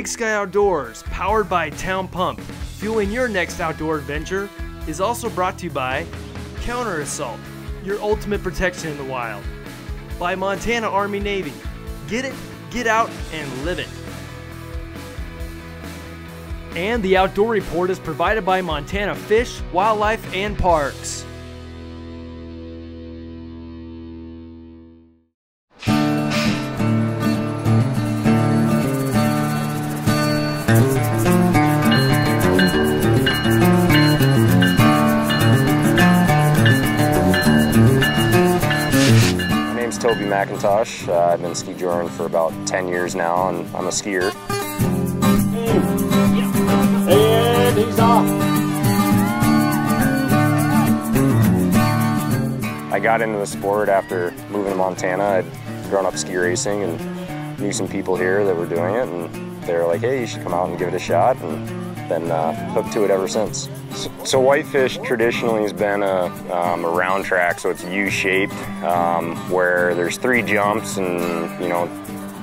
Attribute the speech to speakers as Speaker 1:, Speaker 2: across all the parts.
Speaker 1: Big Sky Outdoors, powered by Town Pump, fueling your next outdoor adventure, is also brought to you by Counter Assault, your ultimate protection in the wild. By Montana Army Navy, get it, get out, and live it. And the Outdoor Report is provided by Montana Fish, Wildlife, and Parks.
Speaker 2: McIntosh. I've been ski joring for about 10 years now, and I'm a skier.
Speaker 3: And he's off.
Speaker 2: I got into the sport after moving to Montana. I'd grown up ski racing and knew some people here that were doing it, and they were like, hey, you should come out and give it a shot, and then hooked to it ever since. So Whitefish traditionally has been a round track, so it's U-shaped, where there's 3 jumps and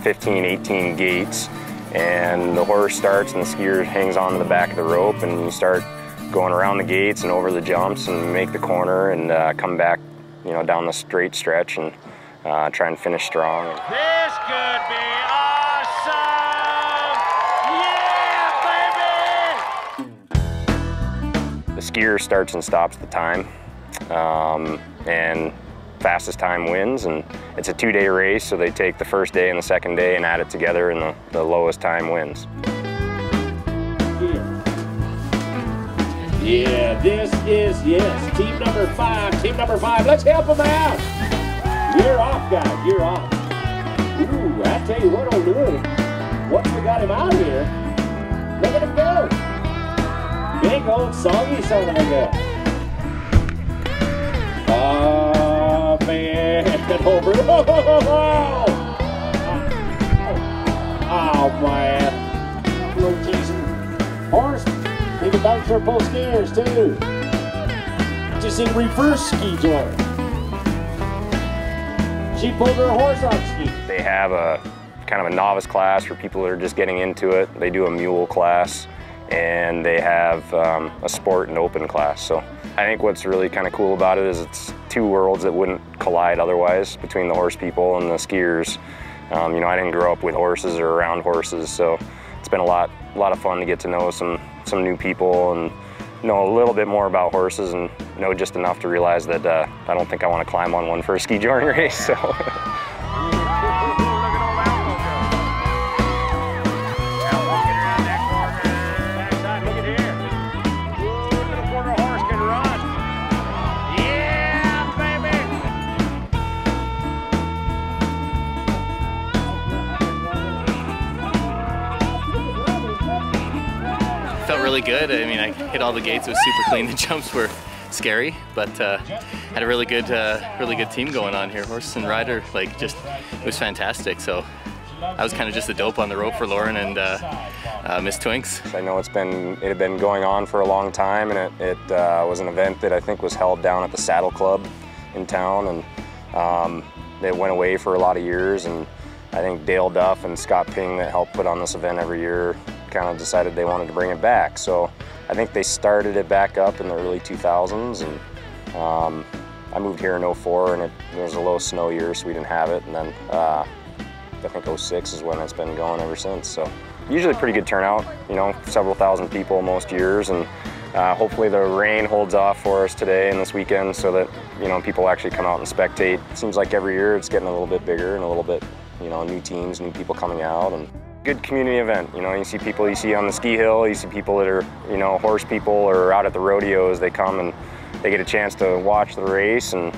Speaker 2: 15, 18 gates, and the horse starts and the skier hangs on to the back of the rope, and you start going around the gates and over the jumps and make the corner and come back, down the straight stretch and try and finish strong.
Speaker 3: This could be awesome!
Speaker 2: The skier starts and stops the time, and fastest time wins, and it's a 2-day race, so they take the first day and the second day and add it together, and the lowest time wins.
Speaker 3: Yeah, this is, team number 5, let's help them out. You're off, guys, you're off. Ooh, I tell you what, old dude, once we got him out of here, look at him go. Big old soggy son of a gun. Oh, man. Over. Oh, man. Little teasing horse. Think about your both skiers, too. Just in reverse ski joint. She pulled her horse off ski.
Speaker 2: They have a kind of a novice class for people that are just getting into it. They do a mule class, and they have a sport and open class. So I think what's really kind of cool about it is it's 2 worlds that wouldn't collide otherwise between the horse people and the skiers. I didn't grow up with horses or around horses, so it's been a lot of fun to get to know some new people and know a little bit more about horses and know just enough to realize that I don't think I want to climb on one for a ski joring race. So.
Speaker 4: Felt really good. I mean, I hit all the gates. It was super clean. The jumps were scary, but had a really good team going on here. Horse and rider, it was fantastic. So I was kind of just a dope on the rope for Lauren and Miss Twinks.
Speaker 2: I know it had been going on for a long time, and it was an event that I think was held down at the Saddle Club in town, and it went away for a lot of years. And I think Dale Duff and Scott Ping, that helped put on this event every year, kind of decided they wanted to bring it back. So I think they started it back up in the early 2000s, and I moved here in '04, and it was a low snow year, so we didn't have it. And then I think '06 is when it's been going ever since. So usually pretty good turnout, several thousand people most years, and hopefully the rain holds off for us today and this weekend so that people actually come out and spectate. It seems like every year it's getting a little bit bigger and a little bit, new teams, new people coming out, and good community event. You see people you see on the ski hill, you see people that are, horse people or out at the rodeos. They come and they get a chance to watch the race, and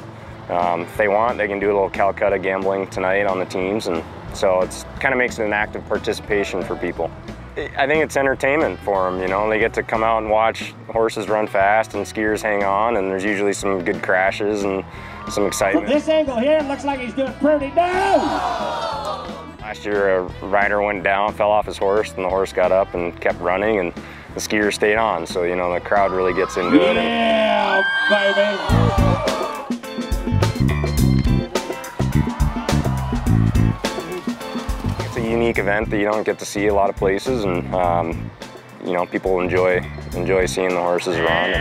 Speaker 2: if they want, they can do a little Calcutta gambling tonight on the teams, and so it's kind of makes it an active participation for people. I think it's entertainment for them, they get to come out and watch horses run fast and skiers hang on, and there's usually some good crashes and some excitement.
Speaker 3: From this angle here, it looks like he's doing pretty down.
Speaker 2: Last year, a rider went down, fell off his horse, and the horse got up and kept running, and the skier stayed on. So, the crowd really gets into it.
Speaker 3: Yeah, baby!
Speaker 2: It's a unique event that you don't get to see a lot of places, and you know, people enjoy seeing the horses run.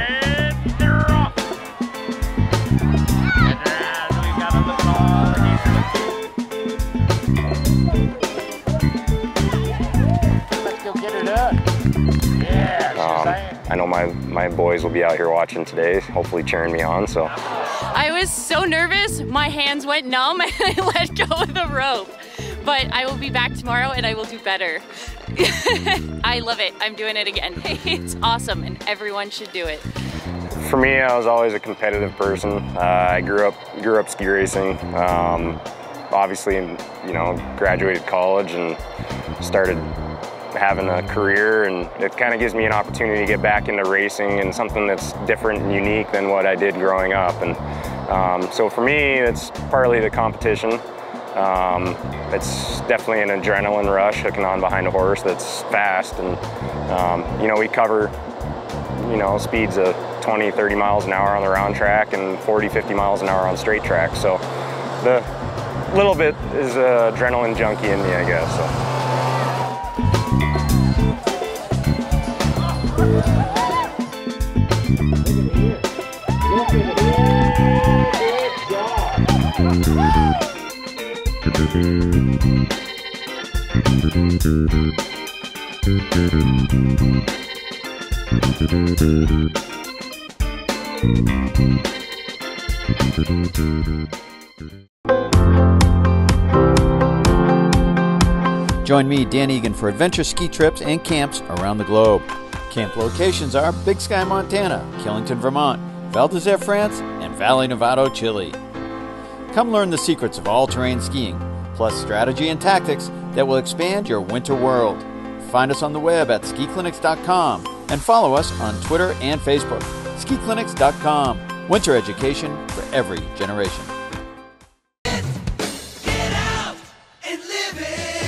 Speaker 2: I know my boys will be out here watching today, hopefully cheering me on. So
Speaker 5: I was so nervous, my hands went numb and I let go of the rope. But I will be back tomorrow and I will do better. I love it. I'm doing it again. It's awesome and everyone should do it.
Speaker 2: For me, I was always a competitive person. I grew up ski racing. Obviously, you know, graduated college and started having a career, and it kind of gives me an opportunity to get back into racing and something that's different and unique than what I did growing up. And so for me, it's partly the competition. It's definitely an adrenaline rush hooking on behind a horse that's fast, and you know, we cover, you know, speeds of 20, 30 miles an hour on the round track and 40, 50 miles an hour on straight track. So the little bit is an adrenaline junkie in me, I guess. So.
Speaker 6: Join me, Dan Egan, for adventure ski trips and camps around the globe. Camp locations are Big Sky, Montana, Killington, Vermont, Val d'Isere, France, and Valle Nevado, Chile. Come learn the secrets of all-terrain skiing, plus strategy and tactics that will expand your winter world. Find us on the web at skiclinics.com and follow us on Twitter and Facebook. skiclinics.com. Winter education for every generation.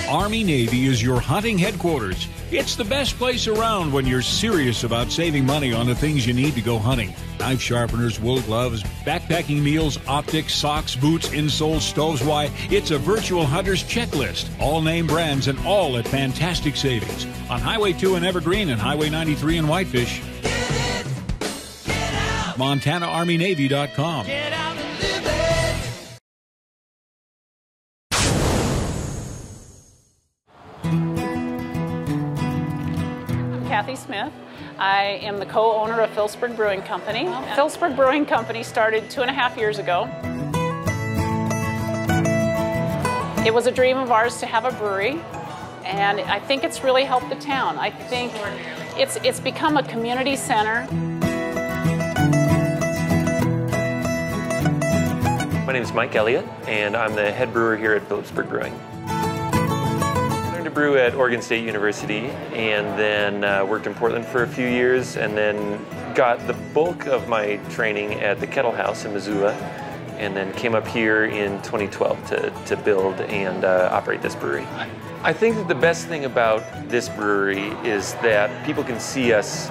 Speaker 7: Army-Navy is your hunting headquarters. It's the best place around when you're serious about saving money on the things you need to go hunting. Knife sharpeners, wool gloves, backpacking meals, optics, socks, boots, insoles, stoves. Why, it's a virtual hunter's checklist. All name brands and all at fantastic savings. On Highway 2 in Evergreen and Highway 93 in Whitefish. MontanaArmyNavy.com.
Speaker 8: Kathy Smith. I am the co-owner of Philipsburg Brewing Company. Philipsburg Brewing Company started 2.5 years ago. It was a dream of ours to have a brewery, and I think it's really helped the town. I think it's become a community center.
Speaker 9: My name is Mike Elliott, and I'm the head brewer here at Philipsburg Brewing. I learned to brew at Oregon State University, and then worked in Portland for a few years, and then got the bulk of my training at the Kettle House in Missoula, and then came up here in 2012 to build and operate this brewery. I think that the best thing about this brewery is that people can see us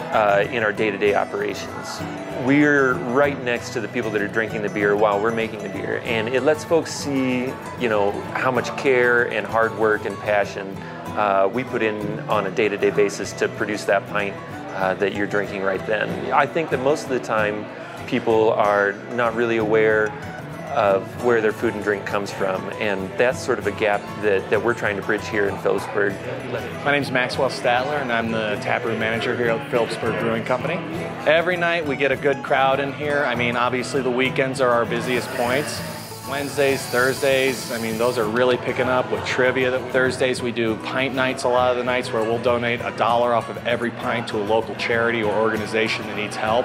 Speaker 9: in our day-to-day operations. We're right next to the people that are drinking the beer while we're making the beer, and it lets folks see, you know, how much care and hard work and passion we put in on a day-to-day basis to produce that pint that you're drinking right then. I think that most of the time people are not really aware of where their food and drink comes from, and that's sort of a gap that we're trying to bridge here in Philipsburg.
Speaker 10: My name's Maxwell Statler, and I'm the taproom manager here at Philipsburg Brewing Company. Every night we get a good crowd in here. I mean, obviously the weekends are our busiest points. Wednesdays, Thursdays, I mean, those are really picking up with trivia. Thursdays we do pint nights a lot of the nights where we'll donate $1 off of every pint to a local charity or organization that needs help.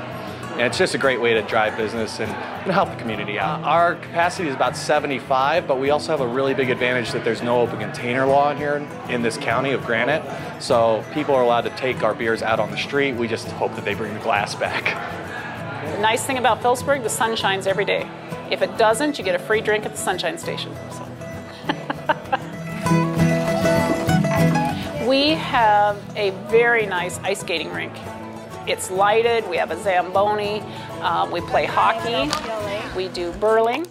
Speaker 10: And it's just a great way to drive business and help the community out. Our capacity is about 75, but we also have a really big advantage that there's no open container law in here in this county of Granite. So people are allowed to take our beers out on the street. We just hope that they bring the glass back.
Speaker 8: The nice thing about Philipsburg, the sun shines every day. If it doesn't, you get a free drink at the Sunshine Station. So. We have a very nice ice skating rink. It's lighted, we have a Zamboni, we play hockey, we do burling.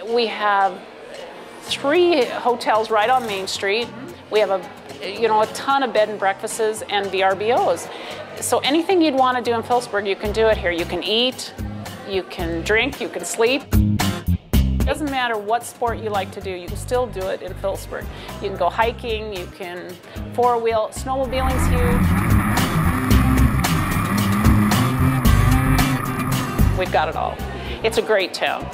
Speaker 8: We have 3 hotels right on Main Street. We have a ton of bed and breakfasts and VRBOs. So anything you'd want to do in Philipsburg, you can do it here. You can eat, you can drink, you can sleep. It doesn't matter what sport you like to do, you can still do it in Philipsburg. You can go hiking, you can 4-wheel, snowmobiling's huge. We've got it all. It's a great town.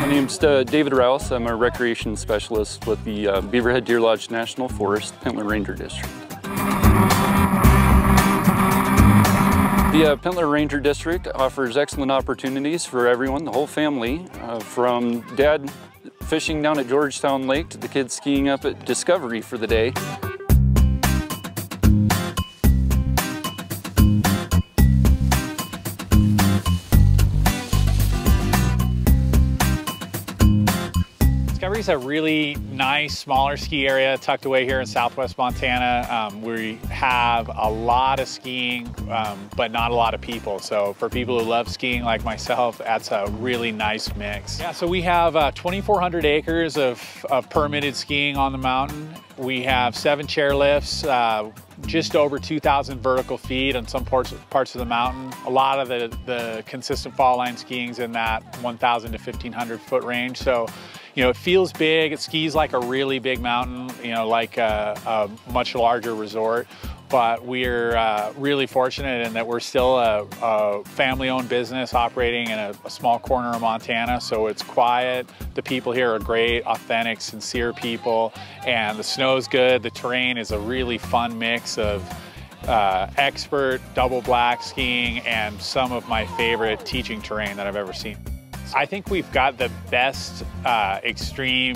Speaker 11: My name's David Rouse. I'm a recreation specialist with the Beaverhead Deer Lodge National Forest, Pentland Ranger District. The Pentland Ranger District offers excellent opportunities for everyone, the whole family, from Dad fishing down at Georgetown Lake to the kids skiing up at Discovery for the day.
Speaker 12: Discovery's a really nice, smaller ski area tucked away here in southwest Montana. We have a lot of skiing, but not a lot of people. So for people who love skiing like myself, that's a really nice mix. Yeah, so we have 2,400 acres of permitted skiing on the mountain. We have 7 chairlifts, just over 2,000 vertical feet on some parts of the mountain. A lot of the consistent fall line skiing's in that 1,000 to 1,500 foot range. So, you know, it feels big. It skis like a really big mountain, you know, like a much larger resort. But we're really fortunate in that we're still a family-owned business operating in a small corner of Montana. So it's quiet. The people here are great, authentic, sincere people. And the snow's good. The terrain is a really fun mix of expert double black skiing and some of my favorite teaching terrain that I've ever seen. I think we've got the best extreme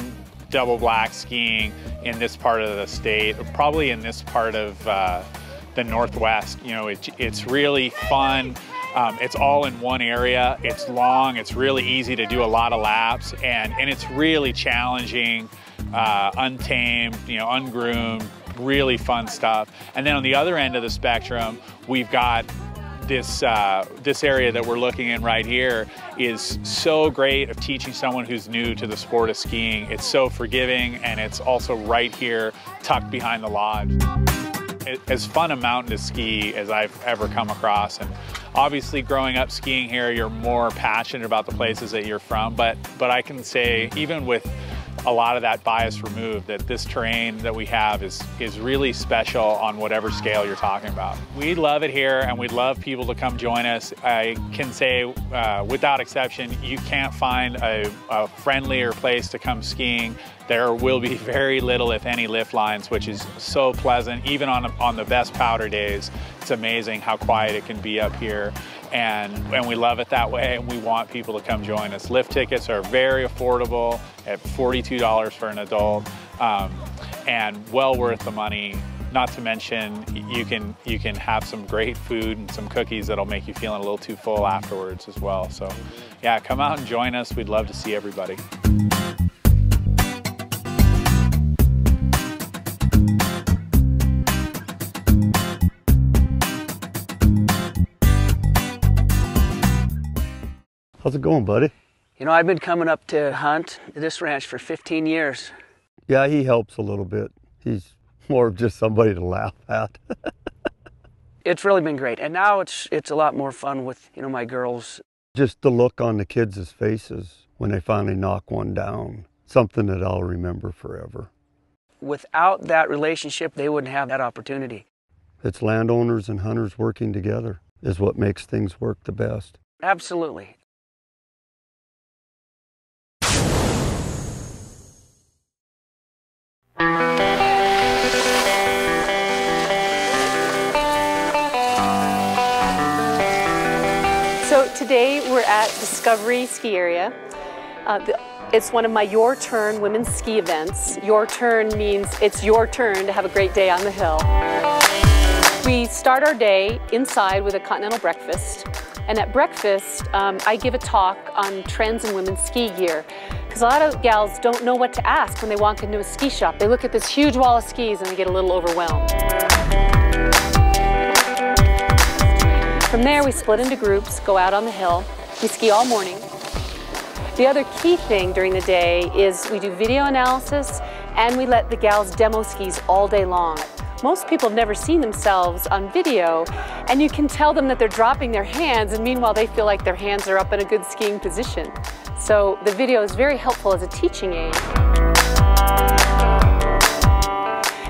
Speaker 12: double black skiing in this part of the state, probably in this part of the Northwest. You know, it's really fun. It's all in one area. It's long. It's really easy to do a lot of laps, and it's really challenging, untamed, you know, ungroomed, really fun stuff. And then on the other end of the spectrum, we've got this area that we're looking in right here is so great of teaching someone who's new to the sport of skiing. It's so forgiving, and it's also right here tucked behind the lodge. As fun a mountain to ski as I've ever come across. And obviously growing up skiing here, you're more passionate about the places that you're from, but I can say, even with a lot of that bias removed, that this terrain that we have is really special on whatever scale you're talking about. We love it here, and we'd love people to come join us. I can say without exception, you can't find a friendlier place to come skiing. There will be very little, if any, lift lines, which is so pleasant. Even on the best powder days, it's amazing how quiet it can be up here. And we love it that way, and we want people to come join us. Lift tickets are very affordable at $42 for an adult, and well worth the money. Not to mention, you can have some great food and some cookies that'll make you feeling a little too full afterwards as well. So yeah, come out and join us. We'd love to see everybody.
Speaker 13: How's it going, buddy?
Speaker 14: You know, I've been coming up to hunt this ranch for 15 years.
Speaker 13: Yeah, he helps a little bit. He's more of just somebody to laugh at.
Speaker 14: It's really been great. And now it's a lot more fun with, you know, my girls.
Speaker 13: Just the look on the kids' faces when they finally knock one down. Something that I'll remember forever.
Speaker 14: Without that relationship, they wouldn't have that opportunity.
Speaker 13: It's landowners and hunters working together is what makes things work the best.
Speaker 14: Absolutely.
Speaker 15: So today we're at Discovery Ski Area. It's one of my Your Turn women's ski events. Your turn means it's your turn to have a great day on the hill. We start our day inside with a continental breakfast. And at breakfast, I give a talk on trends in women's ski gear. Because a lot of gals don't know what to ask when they walk into a ski shop. They look at this huge wall of skis and they get a little overwhelmed. From there, we split into groups, go out on the hill. We ski all morning. The other key thing during the day is we do video analysis and we let the gals demo skis all day long. Most people have never seen themselves on video, and you can tell them that they're dropping their hands, and meanwhile they feel like their hands are up in a good skiing position. So the video is very helpful as a teaching aid.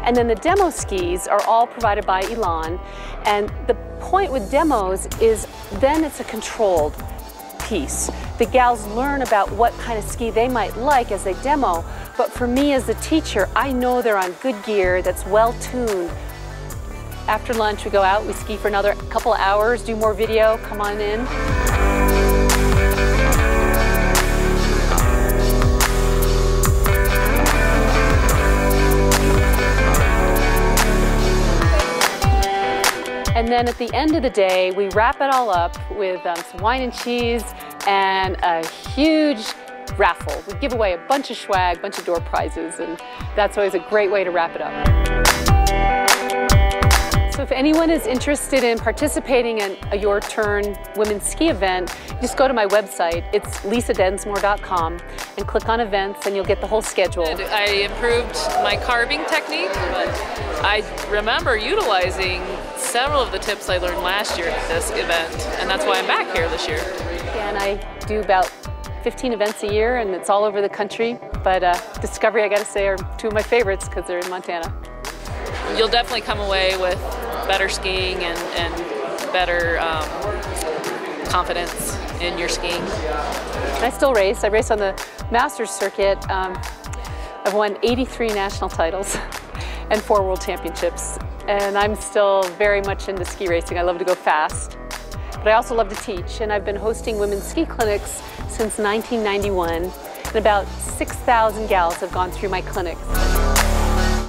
Speaker 15: And then the demo skis are all provided by Elan, and the point with demos is then it's a controlled piece. The gals learn about what kind of ski they might like as they demo, but for me as the teacher, I know they're on good gear that's well tuned. After lunch we go out, we ski for another couple of hours, do more video, come on in. And then at the end of the day, we wrap it all up with some wine and cheese and a huge raffle. We give away a bunch of swag, a bunch of door prizes, and that's always a great way to wrap it up. So if anyone is interested in participating in a Your Turn women's ski event, just go to my website. It's lisadensmore.com and click on events and you'll get the whole schedule.
Speaker 16: I improved my carving technique, but I remember utilizing several of the tips I learned last year at this event, and that's why I'm back here this year.
Speaker 15: Yeah, and I do about 15 events a year, and it's all over the country, but Discovery, I gotta say, are two of my favorites because they're in Montana.
Speaker 16: You'll definitely come away with better skiing and better confidence in your skiing.
Speaker 15: I still race. I race on the Masters circuit. I've won 83 national titles and 4 world championships, and I'm still very much into ski racing. I love to go fast, but I also love to teach, and I've been hosting women's ski clinics since 1991, and about 6,000 gals have gone through my clinics.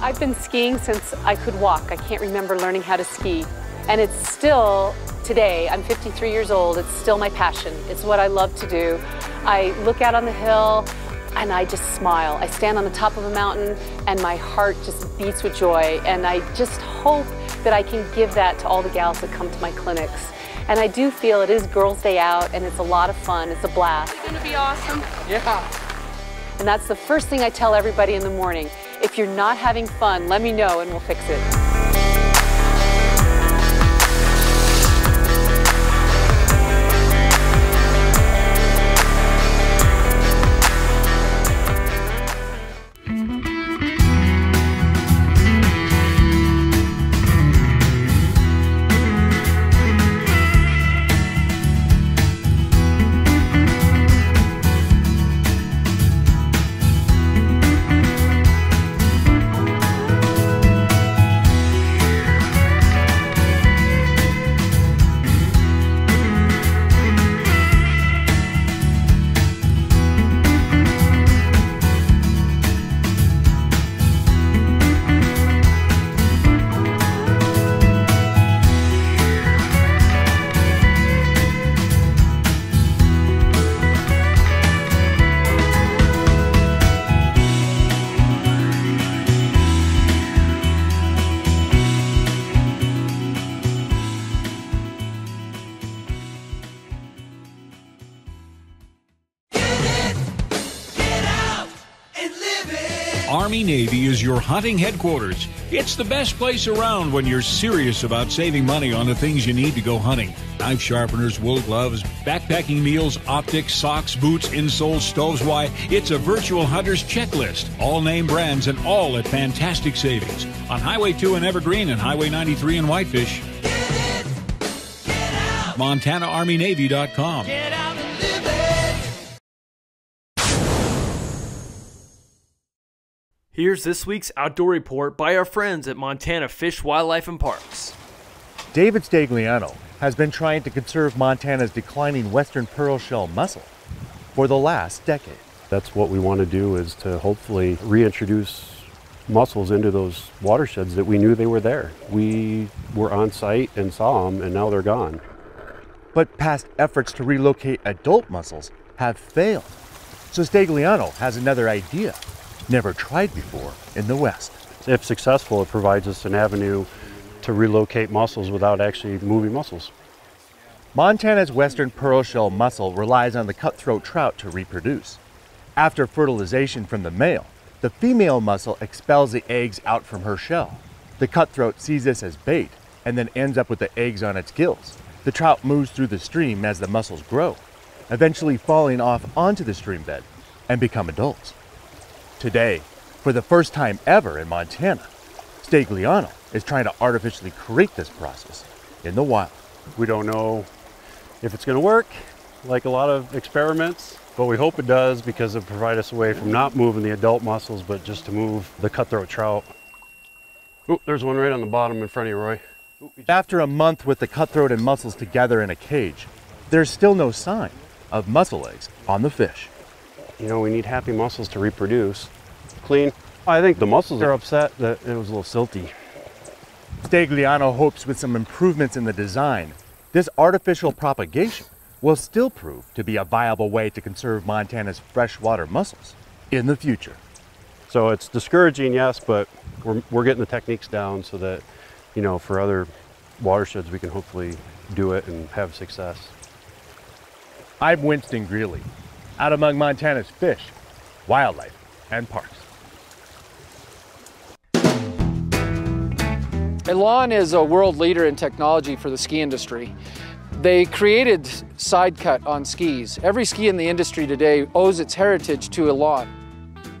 Speaker 15: I've been skiing since I could walk. I can't remember learning how to ski. And it's still, today, I'm 53 years old, it's still my passion. It's what I love to do. I look out on the hill and I just smile. I stand on the top of a mountain and my heart just beats with joy. And I just hope that I can give that to all the gals that come to my clinics. And I do feel it is Girls' Day Out and it's a lot of fun, it's a blast.
Speaker 16: It's gonna be awesome.
Speaker 15: Yeah. And that's the first thing I tell everybody in the morning. If you're not having fun, let me know and we'll fix it.
Speaker 7: Army-Navy is your hunting headquarters. It's the best place around when you're serious about saving money on the things you need to go hunting. Knife sharpeners, wool gloves, backpacking meals, optics, socks, boots, insoles, stoves. Why, it's a virtual hunter's checklist. All name brands and all at fantastic savings. On Highway 2 in Evergreen and Highway 93 in Whitefish. MontanaArmyNavy.com.
Speaker 1: Here's this week's outdoor report by our friends at Montana Fish, Wildlife and Parks.
Speaker 17: David Stagliano has been trying to conserve Montana's declining western pearl shell mussel for the last decade.
Speaker 18: That's what we want to do, is to hopefully reintroduce mussels into those watersheds that we knew they were there. We were on site and saw them, and now they're gone.
Speaker 17: But past efforts to relocate adult mussels have failed. So Stagliano has another idea, never tried before in the West.
Speaker 18: If successful, it provides us an avenue to relocate mussels without actually moving mussels.
Speaker 17: Montana's western pearl shell mussel relies on the cutthroat trout to reproduce. After fertilization from the male, the female mussel expels the eggs out from her shell. The cutthroat sees this as bait and then ends up with the eggs on its gills. The trout moves through the stream as the mussels grow, eventually falling off onto the stream bed and become adults. Today, for the first time ever in Montana, Stagliano is trying to artificially create this process in the wild.
Speaker 18: We don't know if it's going to work, like a lot of experiments, but we hope it does because it'll provide us a way from not moving the adult mussels, but just to move the cutthroat trout. Oh, there's one right on the bottom in front of you, Roy.
Speaker 17: After a month with the cutthroat and mussels together in a cage, there's still no sign of mussel eggs on the fish.
Speaker 18: You know, we need happy mussels to reproduce. Clean. I think the mussels are upset that it was a little silty.
Speaker 17: Stagliano hopes with some improvements in the design, this artificial propagation will still prove to be a viable way to conserve Montana's freshwater mussels in the future.
Speaker 18: So it's discouraging, yes, but we're getting the techniques down so that, you know, for other watersheds we can hopefully do it and have success.
Speaker 17: I'm Winston Greeley, out among Montana's fish, wildlife, and parks.
Speaker 19: Elan is a world leader in technology for the ski industry. They created side cut on skis. Every ski in the industry today owes its heritage to Elan.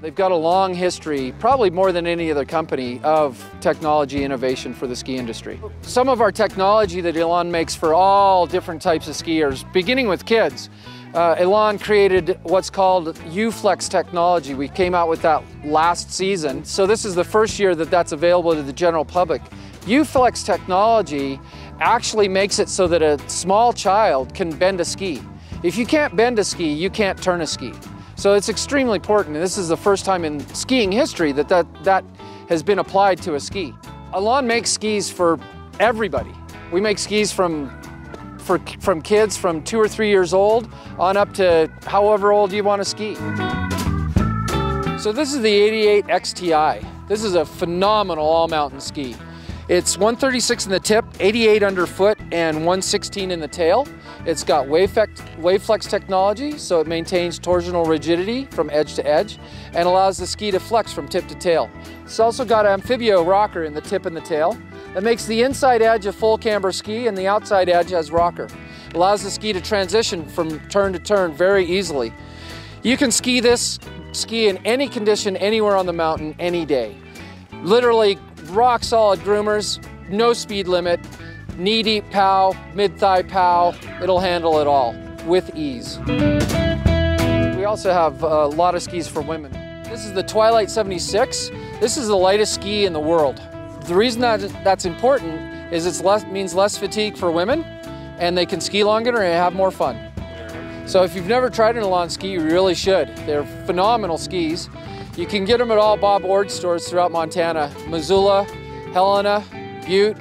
Speaker 19: They've got a long history, probably more than any other company, of technology innovation for the ski industry. Some of our technology that Elan makes for all different types of skiers, beginning with kids. Elan created what's called U-Flex technology. We came out with that last season. So this is the first year that that's available to the general public. U-Flex technology actually makes it so that a small child can bend a ski. If you can't bend a ski, you can't turn a ski. So it's extremely important. This is the first time in skiing history that has been applied to a ski. Elan makes skis for everybody. We make skis from kids from 2 or 3 years old on up to however old you want to ski. So this is the 88 XTI. This is a phenomenal all-mountain ski. It's 136 in the tip, 88 underfoot, and 116 in the tail. It's got WaveFlex technology, so it maintains torsional rigidity from edge to edge and allows the ski to flex from tip to tail. It's also got an amphibio rocker in the tip and the tail that makes the inside edge a full camber ski and the outside edge as rocker. Allows the ski to transition from turn to turn very easily. You can ski this ski in any condition, anywhere on the mountain, any day. Literally rock solid groomers, no speed limit, knee deep pow, mid thigh pow, it'll handle it all with ease. We also have a lot of skis for women. This is the Twilight 76. This is the lightest ski in the world. The reason that's important is it means less fatigue for women and they can ski longer and have more fun. So if you've never tried an Elan ski, you really should. They're phenomenal skis. You can get them at all Bob Ord stores throughout Montana, Missoula, Helena, Butte,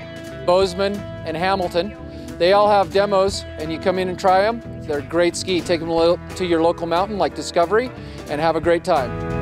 Speaker 19: Bozeman, and Hamilton. They all have demos and you come in and try them. They're a great ski. Take them to your local mountain like Discovery and have a great time.